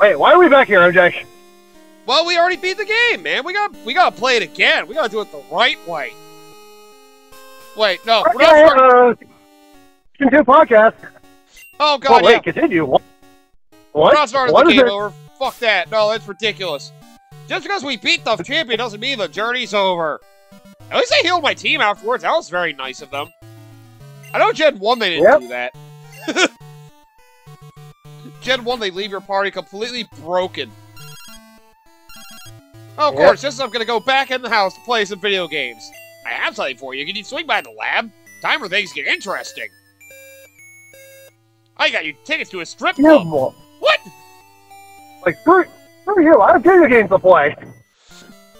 Wait, why are we back here, MJ? Well, we already beat the game, man. We gotta play it again. We gotta do it the right way. Wait, no, we're not starting. Season 2 podcast. Oh god, wait, yeah. continue. What? We're not starting the game over. Fuck that. No, that's ridiculous. Just because we beat the champion doesn't mean the journey's over. At least they healed my team afterwards. That was very nice of them. I know Gen 1 they didn't do that. Gen 1 they leave your party completely broken. Oh, of course, just I'm gonna go back in the house to play some video games. I have something for you. Can you swing by the lab? Time for things to get interesting. I got you tickets to a strip club. What? Like, screw you. I have video games to play.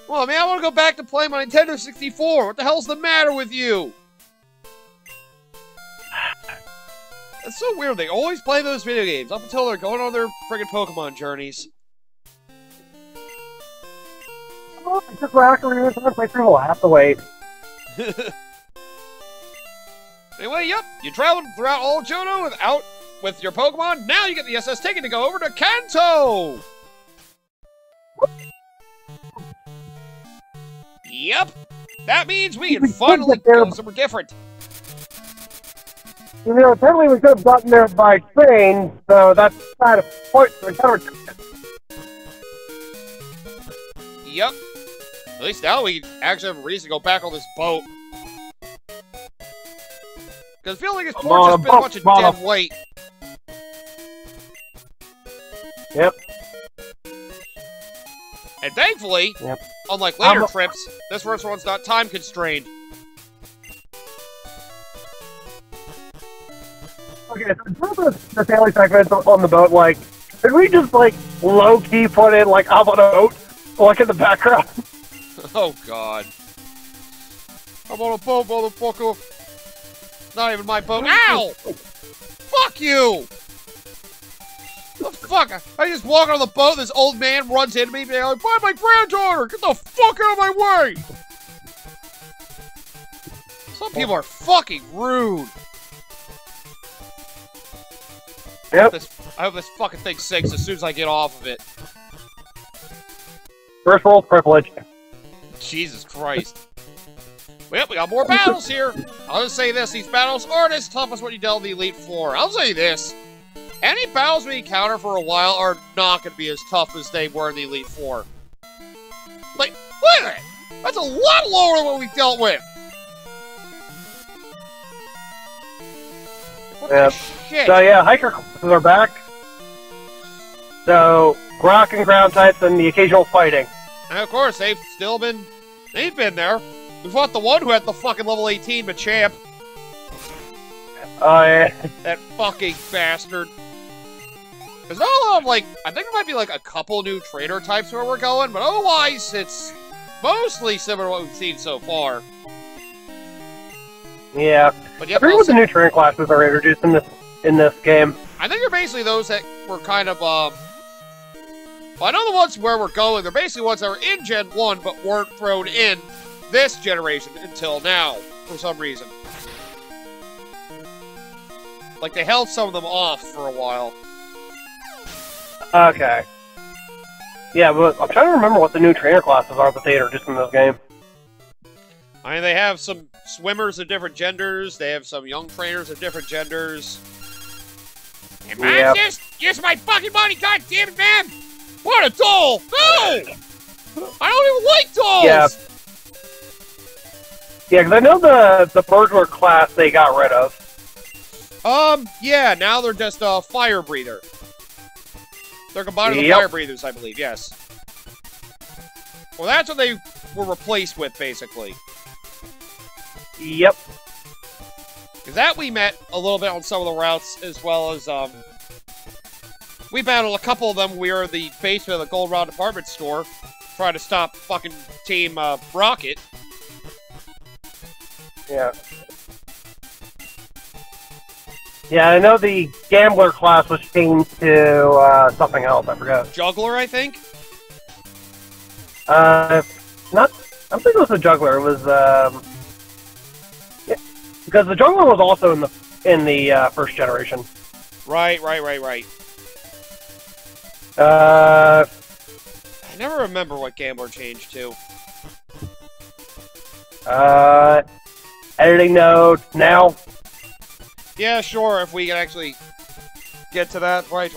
Well, man, I want to go back to play my Nintendo 64. What the hell's the matter with you? It's so weird. They always play those video games up until they're going on their friggin' Pokemon journeys. Oh, I just actually going to play through. We'll have to wait. Anyway, yep, you traveled throughout all of Johto with your Pokemon. Now you get the SS ticket to go over to Kanto. Yep, that means we can finally go somewhere different. You know, apparently we could have gotten there by train, so that's kind of point. Yep. At least now we actually have a reason to go back on this boat. Because I feel like it's more just been a bunch of dead weight. Yep. And thankfully, unlike later trips, this first one's not time constrained. Okay, so the daily segments on the boat, like, did we just, like, low-key put in, like, I'm on a boat, like, in the background? Oh, God. I'm on a boat, motherfucker. Not even my boat. Ow! Fuck you! The fuck? I just walk on the boat, this old man runs into me, and I'm like, "Find my granddaughter! Get the fuck out of my way!" Some people are fucking rude. Yep. I hope this fucking thing sinks as soon as I get off of it. First world privilege. Jesus Christ. Well, we got more battles here. I'll just say this, these battles aren't as tough as what you dealt in the Elite Four. I'll say this. Any battles we encounter for a while are not going to be as tough as they were in the Elite Four. Like, wait a minute! That's a lot lower than what we dealt with! What the shit? So yeah, hiker classes are back. So, rock and ground types and the occasional fighting. And of course, they've been there. We fought the one who had the fucking level 18 Machamp. Oh, yeah. That fucking bastard. There's not a lot of, like, I think there might be, like, a couple new trainer types where we're going, but otherwise, it's mostly similar to what we've seen so far. Yeah. But I forget what the new trainer classes are introduced in this game. I think they're basically those that were kind of, well, I know the ones where we're going, they're basically ones that were in Gen 1, but weren't thrown in this generation until now, for some reason. Like, they held some of them off for a while. Okay. Yeah, but I'm trying to remember what the new trainer classes are that they introduced in this game. I mean, they have some swimmers of different genders, they have some young trainers of different genders. And man, use my fucking money, goddammit, man! What a doll! No! I don't even like dolls! Yeah. Yeah, because I know the burglar class they got rid of. Yeah, now they're just a fire breather. They're combined with fire breathers, I believe, yes. Well, that's what they were replaced with, basically. Yep. Because that we met a little bit on some of the routes, as well as, we battled a couple of them. We were in the basement of the Gold Round department store, trying to stop fucking Team, Rocket. Yeah. Yeah, I know the Gambler class was changed to, something else, I forgot. Juggler, I think? I don't think it was a Juggler, it was, yeah, because the Juggler was also in the first generation. Right. I never remember what Gambler changed to. Editing note now. Yeah, sure, if we can actually get to that. Right.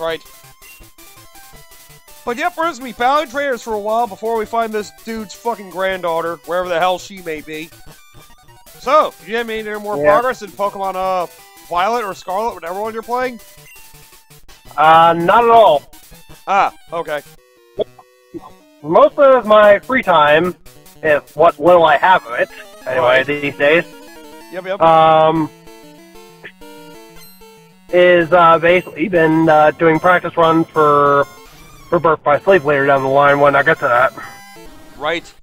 But yep, we're just gonna be battling traders for a while before we find this dude's fucking granddaughter, wherever the hell she may be. So, did you have any more progress in Pokemon Violet or Scarlet, whatever one you're playing? Not at all. Ah, okay. Most of my free time, if what little I have of it, anyway, these days, Yep. is basically been doing practice runs for Birth by Sleep later down the line when I get to that. Right.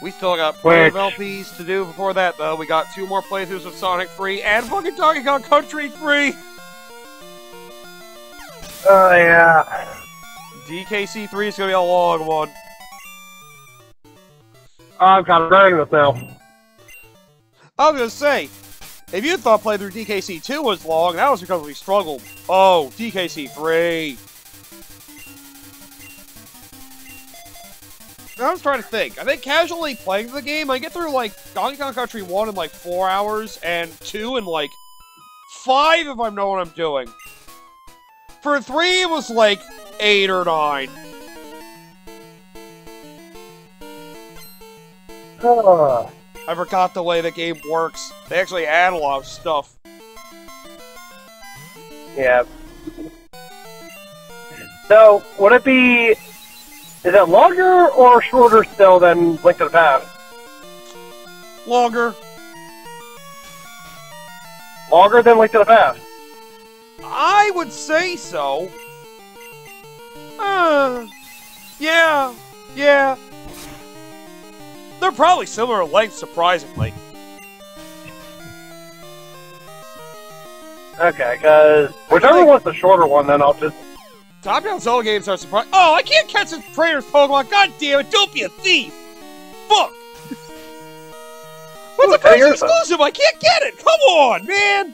We still got plenty of LPs to do before that, though. We got 2 more playthroughs of Sonic 3 and fucking Donkey Kong Country 3! Oh, yeah. DKC 3 is gonna be a long one. I'm kind of learning this now. I was gonna say, if you thought playthrough DKC 2 was long, that was because we struggled. Oh, DKC 3. I was trying to think. I think casually playing the game, I get through, like, Donkey Kong Country 1 in, like, 4 hours, and 2 in, like, 5 if I know what I'm doing. For 3, it was, like, 8 or 9. I forgot the way the game works. They actually add a lot of stuff. Yeah. So, would it be... Is it longer or shorter still than Link to the Past? Longer. Longer than Link to the Past? I would say so. Yeah. They're probably similar length, surprisingly. Okay, because whichever one's the shorter one, then I'll just... Top-down Zelda games are surprising. Oh, I can't catch this trader's Pokemon! God damn it, don't be a thief! Fuck! What's a first exclusive? I can't get it! Come on, man!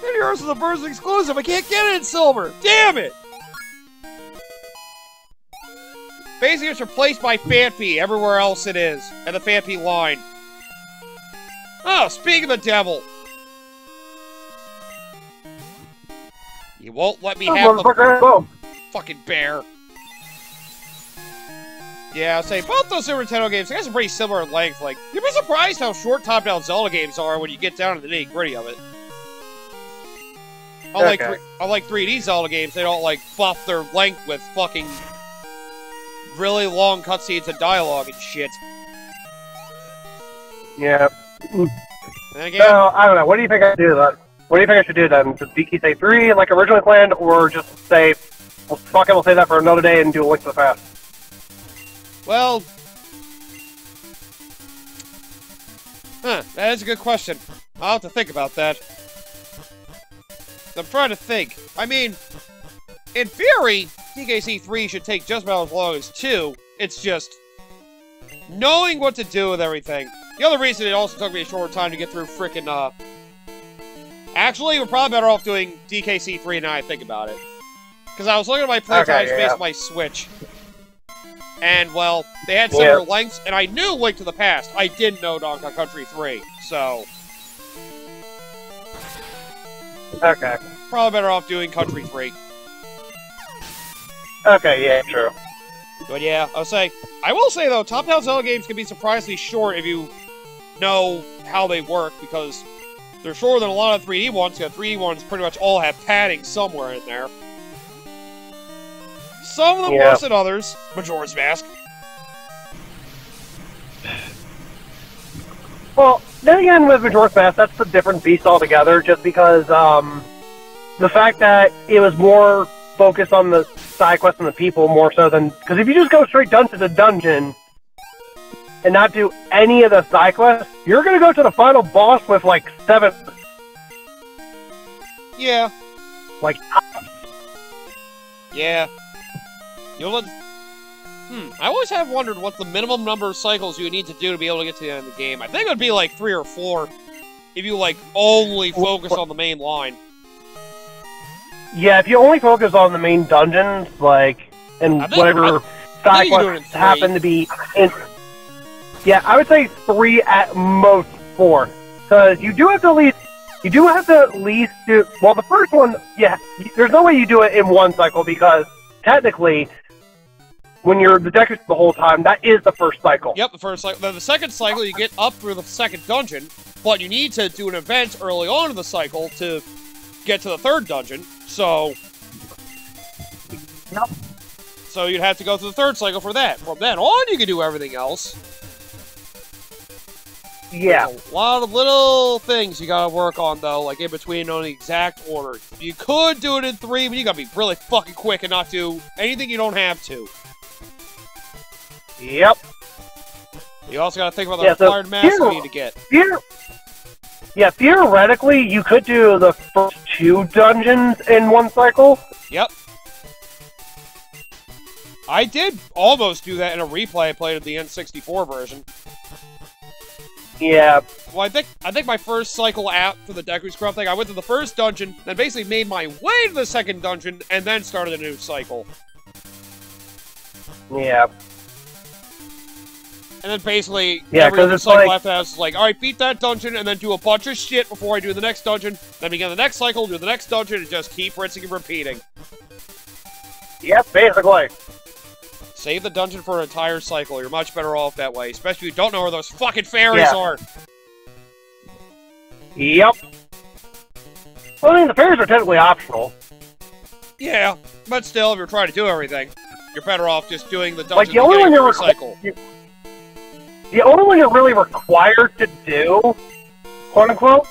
And yours is a first exclusive, I can't get it in silver! Damn it! Basically, it's replaced by Phanpy everywhere else it is, and the Phanpy line. Oh, speaking of the devil. You won't let me have the fucking bear. Yeah, I'll say both those Super Nintendo games, I guess, are pretty similar in length. Like, you'd be surprised how short top-down Zelda games are when you get down to the nitty-gritty of it. Unlike 3D Zelda games, they don't, like, buff their length with fucking really long cutscenes and dialogue and shit. Yeah. And again, so, I don't know. What do you think I should do then? What do you think I should do then? Just DK 3 like originally planned, or just say, well, fuck it, we'll save that for another day and do a Link to the Past? well... that is a good question. I'll have to think about that. I'm trying to think. I mean, in theory, DKC 3 should take just about as long as 2. It's just knowing what to do with everything. The other reason it also took me a short time to get through frickin', Actually, we're probably better off doing DKC 3 now I think about it. Because I was looking at my playtimes based on my Switch. And, well, they had similar lengths, and I knew Link to the Past. I didn't know Donkey Kong Country 3, so... Okay. Probably better off doing Country 3. Okay, yeah, true. But yeah, I will say though, top-down Zelda games can be surprisingly short if you know how they work, because they're shorter than a lot of 3D ones, because 3D ones pretty much all have padding somewhere in there. Some of them worse than others. Majora's Mask. Well, then again, with Majora's Mask, that's a different beast altogether, just because, the fact that it was more focused on the side quests and the people more so than... Because if you just go straight dungeon to dungeon and not do any of the side quests, you're gonna go to the final boss with, like, 7... Yeah. Like... Yeah. You'll... I always have wondered what the minimum number of cycles you would need to do to be able to get to the end of the game. I think it would be, like, 3 or 4 if you, like, only focus on the main line. Yeah, if you only focus on the main dungeons, like, and whatever side quests happen to be in... Yeah, I would say 3 at most 4. Because you do have to at least do... Well, the first one, yeah, there's no way you do it in one cycle, because technically, when you're the Deku the whole time, that is the first cycle. Yep, the first cycle. Then the second cycle, you get up through the second dungeon, but you need to do an event early on in the cycle to get to the third dungeon, so... Yep. So you'd have to go through the third cycle for that. From then on, you can do everything else. Yeah. There's a lot of little things you gotta work on, though, like in between on the exact order. You could do it in 3, but you gotta be really fucking quick and not do anything you don't have to. Yep. You also gotta think about the required mask you need to get. Yeah, theoretically, you could do the first 2 dungeons in one cycle. Yep. I did almost do that in a replay I played of the N64 version. Yeah. Well, I think my first cycle out for the Deku Scrub thing, I went to the first dungeon, then basically made my way to the second dungeon, and then started a new cycle. Yeah. And then basically, yeah, every other cycle like... after that was like, alright, beat that dungeon, and then do a bunch of shit before I do the next dungeon, then begin the next cycle, do the next dungeon, and just keep rinsing and repeating. Yep, basically. Save the dungeon for an entire cycle. You're much better off that way, especially if you don't know where those fucking fairies are. Yep. Well, I mean, the fairies are technically optional. Yeah, but still, if you're trying to do everything, you're better off just doing the dungeon like, the only one you're cycle. The only one you're really required to do, quote unquote,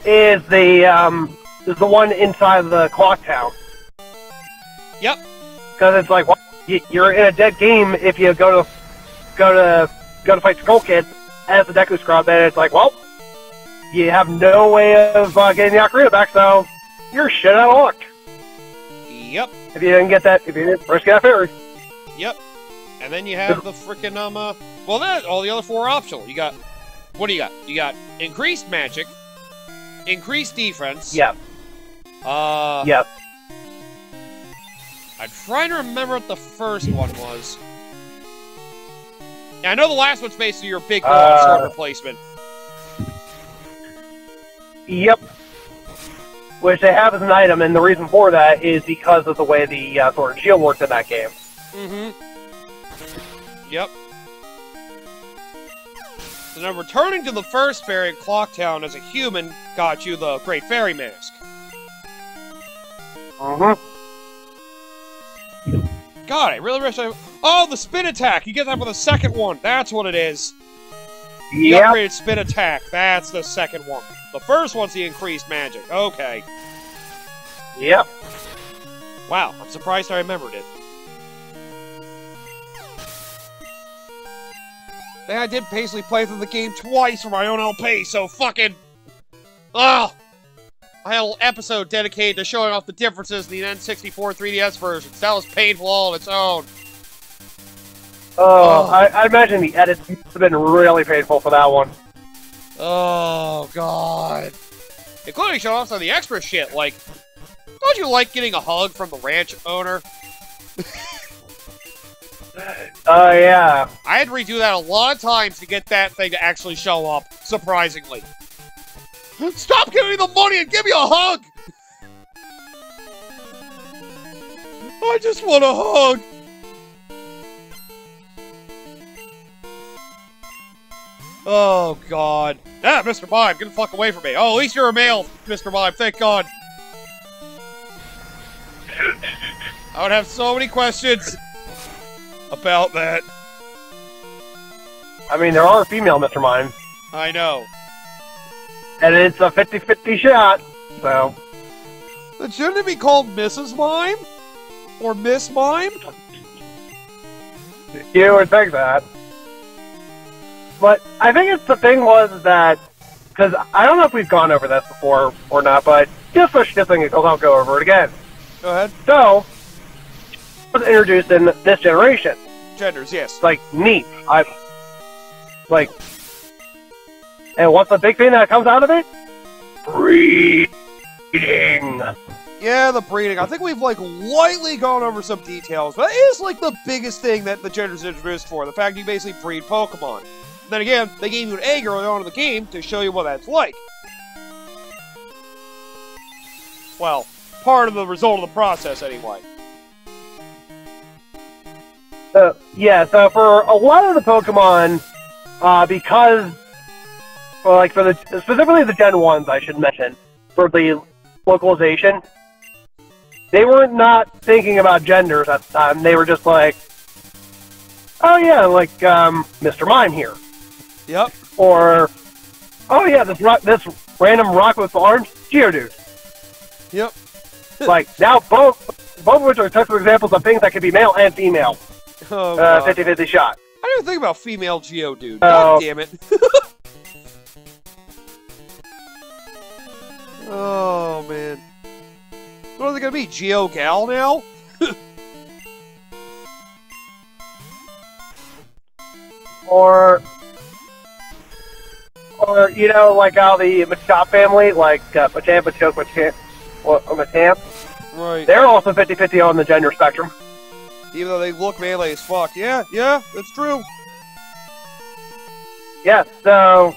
is the one inside the clock tower. Yep. Because it's like, well, you're in a dead game if you go to fight Skull Kid as the Deku Scrub, and it's like, well, you have no way of getting the Ocarina back, so you're shit out of luck. Yep. If you didn't get that, if you didn't first get that fairy. Yep. And then you have the frickin' well, then all the other 4 are optional. You got, what do you got? You got increased magic, increased defense. Yep. Yep. I'm trying to remember what the first one was. Yeah, I know the last one's basically your big sword replacement. Yep. Which they have as an item, and the reason for that is because of the way the Sword and Shield worked in that game. Mm-hmm. Yep. So now returning to the first fairy in Clocktown as a human got you the Great Fairy Mask. Mm-hmm. God, I really wish I... Oh, the spin attack! You get that for the second one. That's what it is. The upgraded spin attack. That's the second one. The first one's the increased magic. Okay. Yep. Wow, I'm surprised I remembered it. Then I did basically play through the game twice for my own LP, so fucking... Ugh! I had an episode dedicated to showing off the differences in the N64 3DS versions. That was painful all on its own. I imagine the edits have been really painful for that one. Oh, God. Including showing off some of the extra shit, like... Don't you like getting a hug from the ranch owner? Oh, yeah. I had to redo that a lot of times to get that thing to actually show up, surprisingly. Stop giving me the money and give me a hug! I just want a hug! Oh, God. Ah, Mr. Mime, get the fuck away from me. Oh, at least you're a male, Mr. Mime, thank God. I would have so many questions about that. I mean, there are female Mr. Mime. I know. And it's a 50-50 shot, so... Then shouldn't it be called Mrs. Mime? Or Miss Mime? You would think that. But I think it's the thing was that... Because I don't know if we've gone over this before or not, but just for shitting it, I'll go over it again. Go ahead. So, it was introduced in this generation. Genders, yes. It's like, neat. And what's the big thing that comes out of it? Free. Breeding. Yeah, the breeding. I think we've, like, lightly gone over some details, but it is, like, the biggest thing that the gender's introduced for. The fact you basically breed Pokemon. Then again, they gave you an egg early on in the game to show you what that's like. Well, part of the result of the process, anyway. Yeah, so for a lot of the Pokemon, because, well, like, for the, specifically the Gen 1s, I should mention, for the localization, they were not thinking about genders at the time. They were just like, oh yeah, like, Mr. Mime here. Yep. Or, oh yeah, this random rock with arms, Geodude. Yep. Like, now both of which are textbook examples of things that can be male and female. Oh, 50-50 shot. I didn't even think about female Geodude. God damn it. Oh, man. What are they gonna be? Geo-Gal now? Or, you know, like how the Machop family, like Machamp, Machoke, Machamp, Right. they're also 50-50 on the gender spectrum. Even though they look manly as fuck. Yeah, that's true. Yeah, so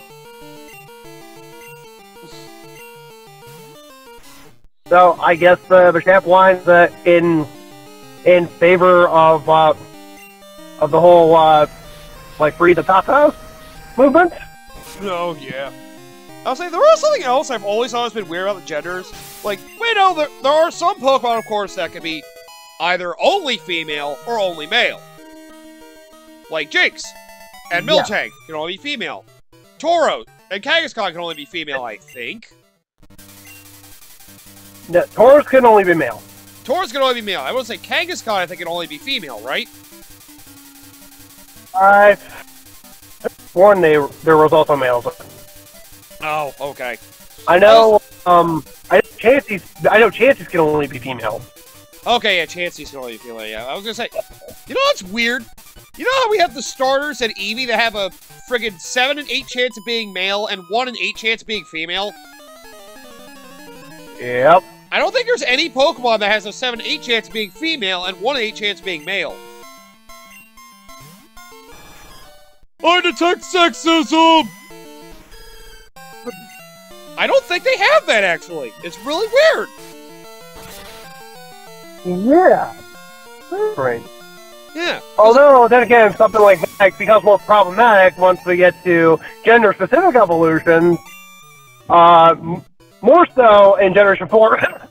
I guess the Machamp line's in favor of the whole like free the Tatas movement. Oh, yeah. I'll say, there was something else I've always been weird about the genders. Like, we know there are some Pokemon, of course, that can be either only female or only male. Like Jinx and Miltank can only be female. Tauros and Kangaskhan can only be female, I think. No, Tauros can only be male. Tauros can only be male. I would say Kangaskhan, I think, can only be female, right? One, there was also males. Oh, okay. I know. I know Chansey's can only be female. Okay, yeah, Chansey's can only be female. Yeah, I was gonna say, you know what's weird? You know how we have the starters and Eevee that have a friggin' 7 in 8 chance of being male and 1 in 8 chance of being female? Yep. I don't think there's any Pokemon that has a 7 in 8 chance of being female and 1 in 8 chance of being male. I detect sexism! I don't think they have that, actually. It's really weird. Yeah. Right. Yeah. Although, then again, something like that becomes more problematic once we get to gender-specific evolutions. More so in Generation 4.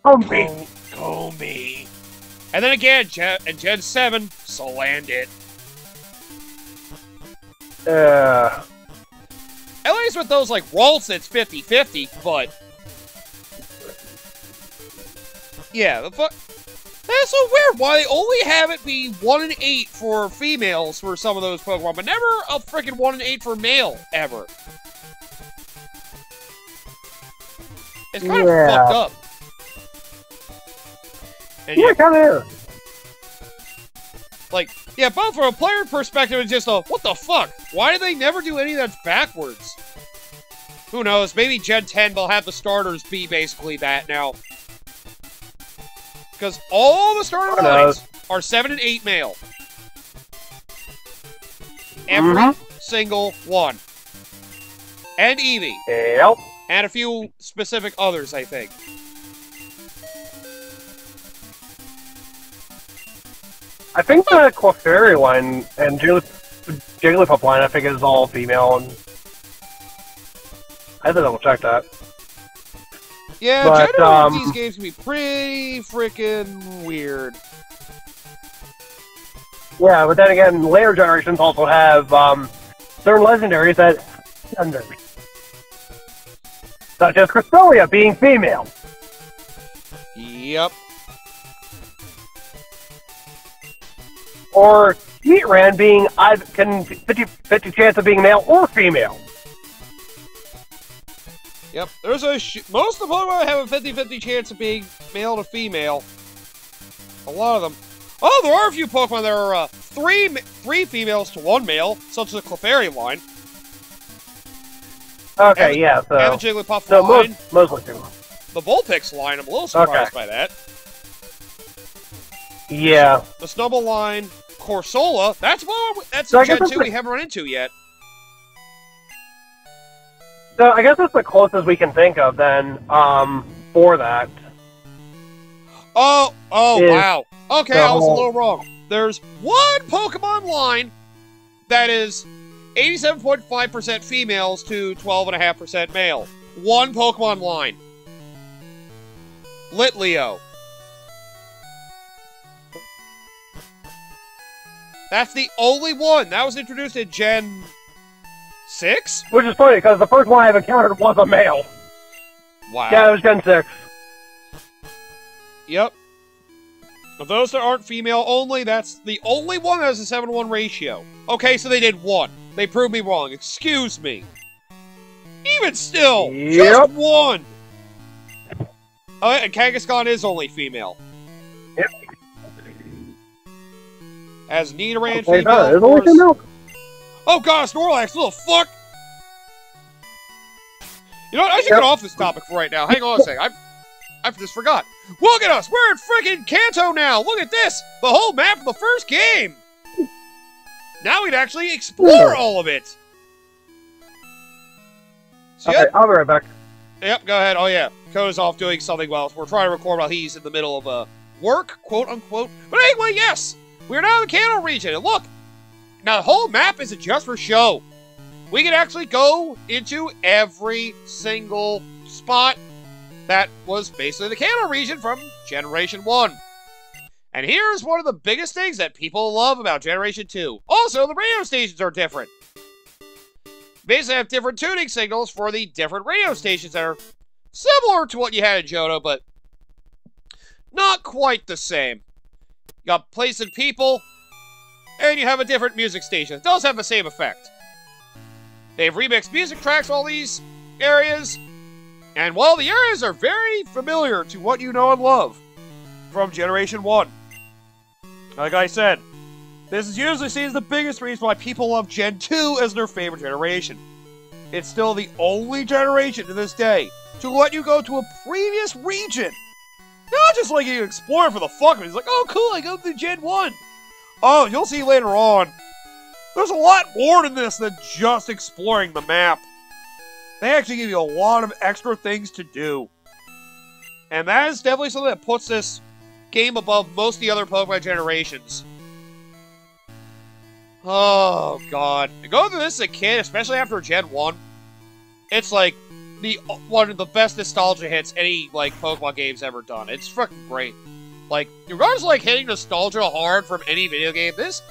Combi. And then again, in Gen 7, Salandit. At least with those, like, Ralts, it's 50-50, but... Yeah, that's so weird. Why they only have it be 1 in 8 for females for some of those Pokemon, but never a freaking 1 in 8 for male, ever. It's kind of fucked up. And yeah, kind of is. Like, yeah, both from a player perspective, it's just a, what the fuck? Why do they never do any of that backwards? Who knows? Maybe Gen 10 will have the starters be basically that now. Because all the starter lines are 7 and 8 male. Every single one. And Eevee. Yep. And a few specific others, I think. I think the Clefairy line and Jigglypuff line, I think, is all female, and I have to double check that. Yeah, but, generally these games can be pretty freaking weird. Yeah, but then again, later generations also have certain legendaries that genders. Such as Cresselia being female. Yep. Or Heatran being either 50 chance of being male or female. Yep, there's most of the Pokemon have a 50-50 chance of being male to female. A lot of them. Oh, there are a few Pokemon that are three females to 1 male, such as the Clefairy line. Okay, yeah, so... And the Jigglypuff line. Mostly female. the Vulpix line. I'm a little surprised by that. Yeah. The Snubbull line, Corsola, that's So I a guess Gen that's 2 we haven't run into yet. So I guess that's the closest we can think of then, for that. Oh, wow. Okay, I was a whole- little wrong. There's one Pokemon line that is 87.5% females to 12.5% male. One Pokemon line. Litleo. That's the only one. That was introduced in Gen 6? Which is funny, because the first one I've encountered was a male. Wow. Yeah, it was Gen 6. Yep. Of those that aren't female only, that's the only one that has a 7-to-1 ratio. Okay, so they did one. They proved me wrong. Excuse me. Even still, just one. Oh, and Kangaskhan is only female. Yep. As Nidoran Okay, female, it's of only course. female. Oh god, Snorlax, what the fuck? You know what, I should get off this topic for right now. Hang on a sec, I just forgot. Look at us, we're in freaking Kanto now! Look at this! The whole map of the first game! Now we'd actually explore all of it! So, Okay, I'll be right back. Yep, go ahead. Oh yeah, Coda's off doing something while we're trying to record while he's in the middle of work, quote unquote. But anyway, yes, we're now in the Kanto region, and look, now the whole map isn't just for show. We can actually go into every single spot that was basically the Kanto region from Generation 1. And here's one of the biggest things that people love about Generation 2. Also, the radio stations are different. Basically have different tuning signals for the different radio stations that are similar to what you had in Johto, but not quite the same. You got place and people, and you have a different music station. It does have the same effect. They've remixed music tracks all these areas, and while the areas are very familiar to what you know and love from Generation 1, like I said, this is usually seen as the biggest reason why people love Gen 2 as their favorite generation. It's still the only generation to this day to let you go to a previous region. Not just like you explore for the fuck of it. It's like, oh cool, I go through Gen 1. Oh, you'll see later on. There's a lot more to this than just exploring the map. They actually give you a lot of extra things to do. And that is definitely something that puts this game above most of the other Pokemon generations. Oh, God. To go through this as a kid, especially after Gen 1, it's like one of the best nostalgia hits any, like, Pokemon game's ever done. It's fucking great. Like, regardless of, like, hitting nostalgia hard from any video game, this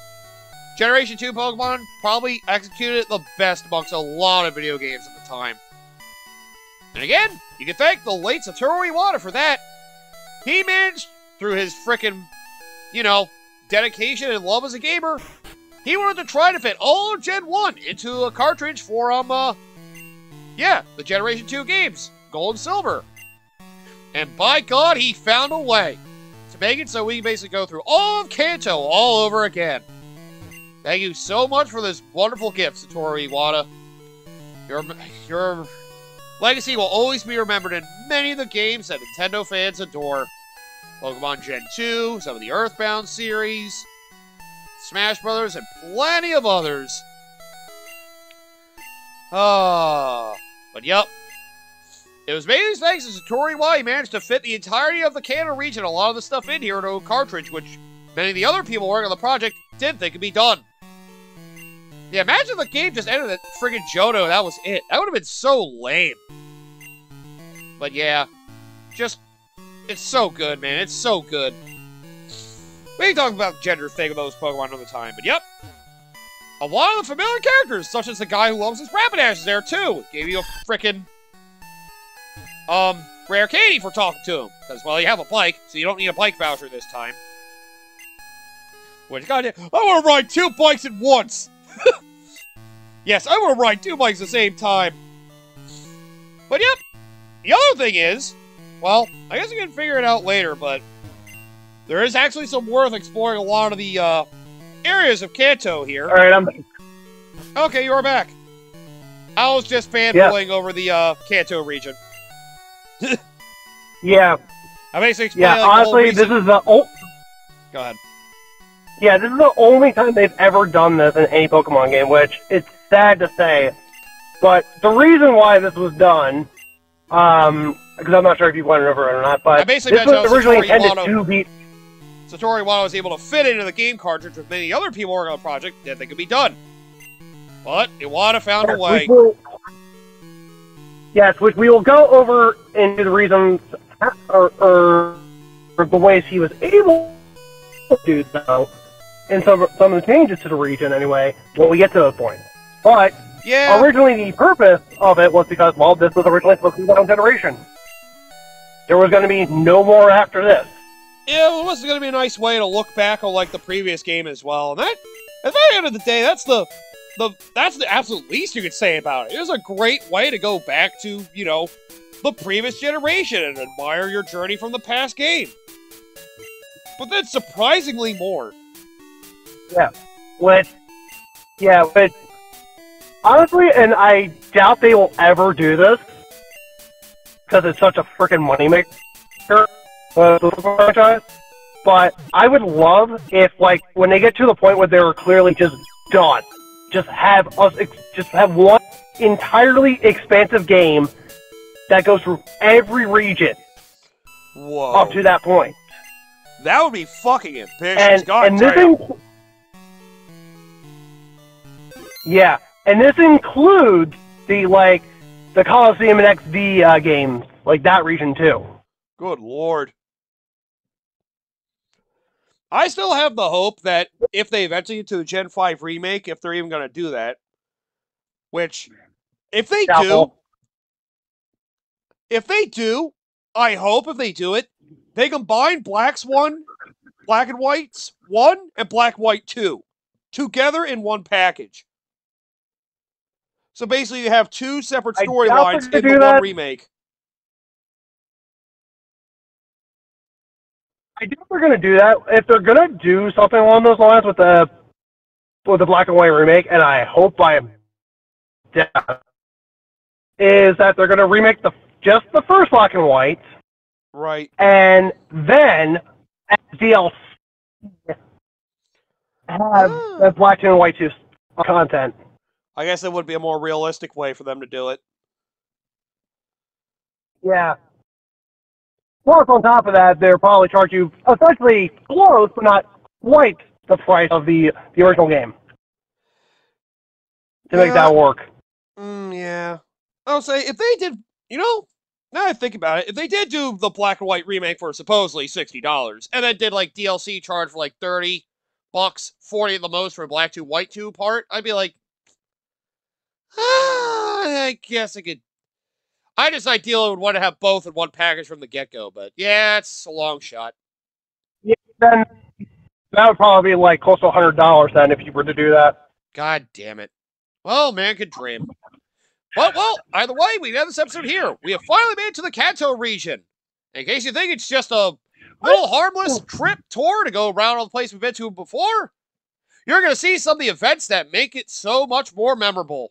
Generation 2 Pokemon probably executed it the best amongst a lot of video games at the time. And again, you can thank the late Satoru Iwata for that. He managed, through his frickin', you know, dedication and love as a gamer, he wanted to try to fit all of Gen 1 into a cartridge for, the Generation 2 games, Gold and Silver. And by God, he found a way to make it so we can basically go through all of Kanto all over again. Thank you so much for this wonderful gift, Satoru Iwata. Your legacy will always be remembered in many of the games that Nintendo fans adore. Pokemon Gen 2, some of the Earthbound series, Smash Brothers, and plenty of others. But yep. It was mainly thanks to Satoru Iwata he managed to fit the entirety of the Kanto region, a lot of the stuff in here, into a cartridge, which many of the other people working on the project didn't think could be done. Yeah, imagine the game just ended at friggin' Johto, that was it. That would have been so lame. But yeah, it's so good, man. It's so good. We can talk about the gender thing of those Pokemon another time, but yep. A lot of the familiar characters, such as the guy who loves his Rapidash is there too. Gave you a frickin' rare Katie for talking to him. Because, well, you have a bike, so you don't need a bike voucher this time. Which, goddamn, I want to ride 2 bikes at once! Yes, I want to ride 2 bikes at the same time. But yep, the other thing is, well, I guess we can figure it out later, but there is actually some worth exploring a lot of the areas of Kanto here. Alright, I'm... Okay, you're back. I was just fanboying over the Kanto region. Yeah. I basically explained, Yeah, like, honestly, this is the Go ahead. Yeah, this is the only time they've ever done this in any Pokemon game, which it's sad to say. But the reason why this was done, because I'm not sure if you went over it or not, but this was originally intended to be... Satoru Iwata was able to fit into the game cartridge with many other people working on the project that they could be done. But Iwata found a way. Which we will go over into the reasons, or the ways he was able to do so, and some of the changes to the region, anyway, when we get to those points. But originally the purpose of it was because, well, this was originally supposed to be one generation. There was going to be no more after this. Yeah, it was going to be a nice way to look back on, like, the previous game as well. And that, at the end of the day, that's the absolute least you could say about it. It was a great way to go back to, you know, the previous generation and admire your journey from the past game. But then surprisingly more. Yeah, but honestly, and I doubt they will ever do this, because it's such a freaking moneymaker for the franchise, but I would love if, like, when they get to the point where they're clearly just done, just have one entirely expansive game that goes through every region up to that point. That would be fucking ambitious. And this includes the Coliseum and XD games, like that region too. Good lord. I still have the hope that if they eventually get to the Gen 5 remake, if they're even going to do that, which, if they do, I hope if they do it, they combine Black and White's 1, and Black White 2 together in one package. So basically you have two separate storylines in the one remake. I doubt they're going to do that. If they're going to do something along those lines with the Black and White remake, and I hope by death, is that they're going to remake just the first Black and White, right? And then as DLC have the Black and White 2 content. I guess that would be a more realistic way for them to do it. Yeah. Plus, on top of that, they'll probably charge you essentially close, but not quite the price of the original game to make that work. Yeah. I'll say, if they did, you know, now I think about it, if they did do the Black and White remake for supposedly $60, and then did, like, DLC charge for, like, $30, $40 at the most for Black 2, White 2 part, I'd be like, I guess I could. I just ideally would want to have both in one package from the get-go, but yeah, it's a long shot. Yeah, then that would probably be like close to $100 then if you were to do that. God damn it. Well, man could dream. But, well, either way, we end this episode here. We have finally made it to the Kanto region. In case you think it's just a little harmless trip tour to go around all the place we've been to before, you're going to see some of the events that make it so much more memorable.